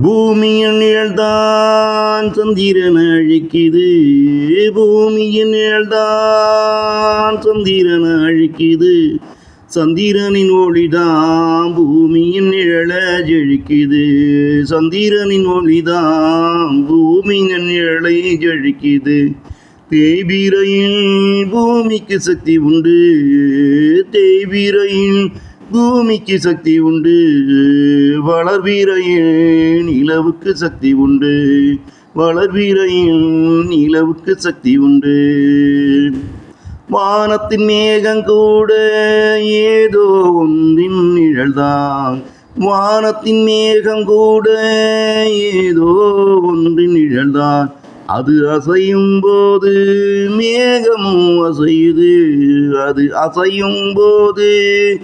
பூமியின் நிழல்தான் சந்திரன் அழிக்குது. பூமியின் நிழல்தான் சந்திரன் அழிக்குது. சந்திரனின் ஒளிதான் பூமியின் நிழல ஜெழிக்குது. சந்திரனின் ஒளிதான் பூமியின் நிழலை ஜெழிக்குது. தேய்பிரையில் பூமிக்கு சக்தி உண்டு. தேய்பிரையில் பூமிக்கு சக்தி உண்டு. வளர்பிறையில் நிலவுக்கு சக்தி உண்டு. வளர்பிறையில் நிலவுக்கு சக்தி உண்டு. வானத்தின் மேகம் கூட ஏதோ ஒன்றின் நிழல்தான். வானத்தின் மேகம் கூட ஏதோ ஒன்றின் நிழல்தான். அது அசையும் போது மேகமும் அசையுது. அது அசையும் போது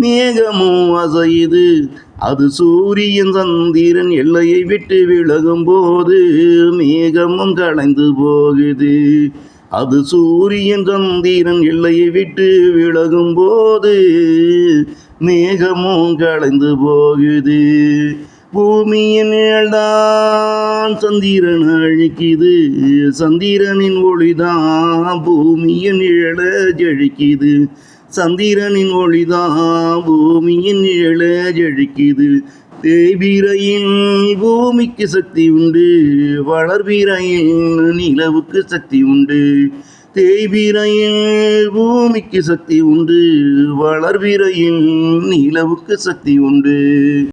மேகமும் அசையுது. அது சூரியன் சந்திரன் எல்லையை விட்டு விலகும் போது மேகமும் கலைந்து போகுது. அது சூரியன் சந்திரன் எல்லையை விட்டு விலகும் போது மேகமும் கலைந்து போகுது. பூமியின் நிழல்தான் சந்திரன் அழிக்குது. சந்திரனின் ஒளிதான் பூமியின் நிழல ஜெழிக்குது. சந்திரனின் ஒளிதான் பூமியின் நிழல ஜெழிக்குது. தேய்பிரையில் பூமிக்கு சக்தி உண்டு. வளர்பிறையில் நிலவுக்கு சக்தி உண்டு. தேய்பிரையில் பூமிக்கு சக்தி உண்டு. வளர்பிறையில் நிலவுக்கு சக்தி உண்டு.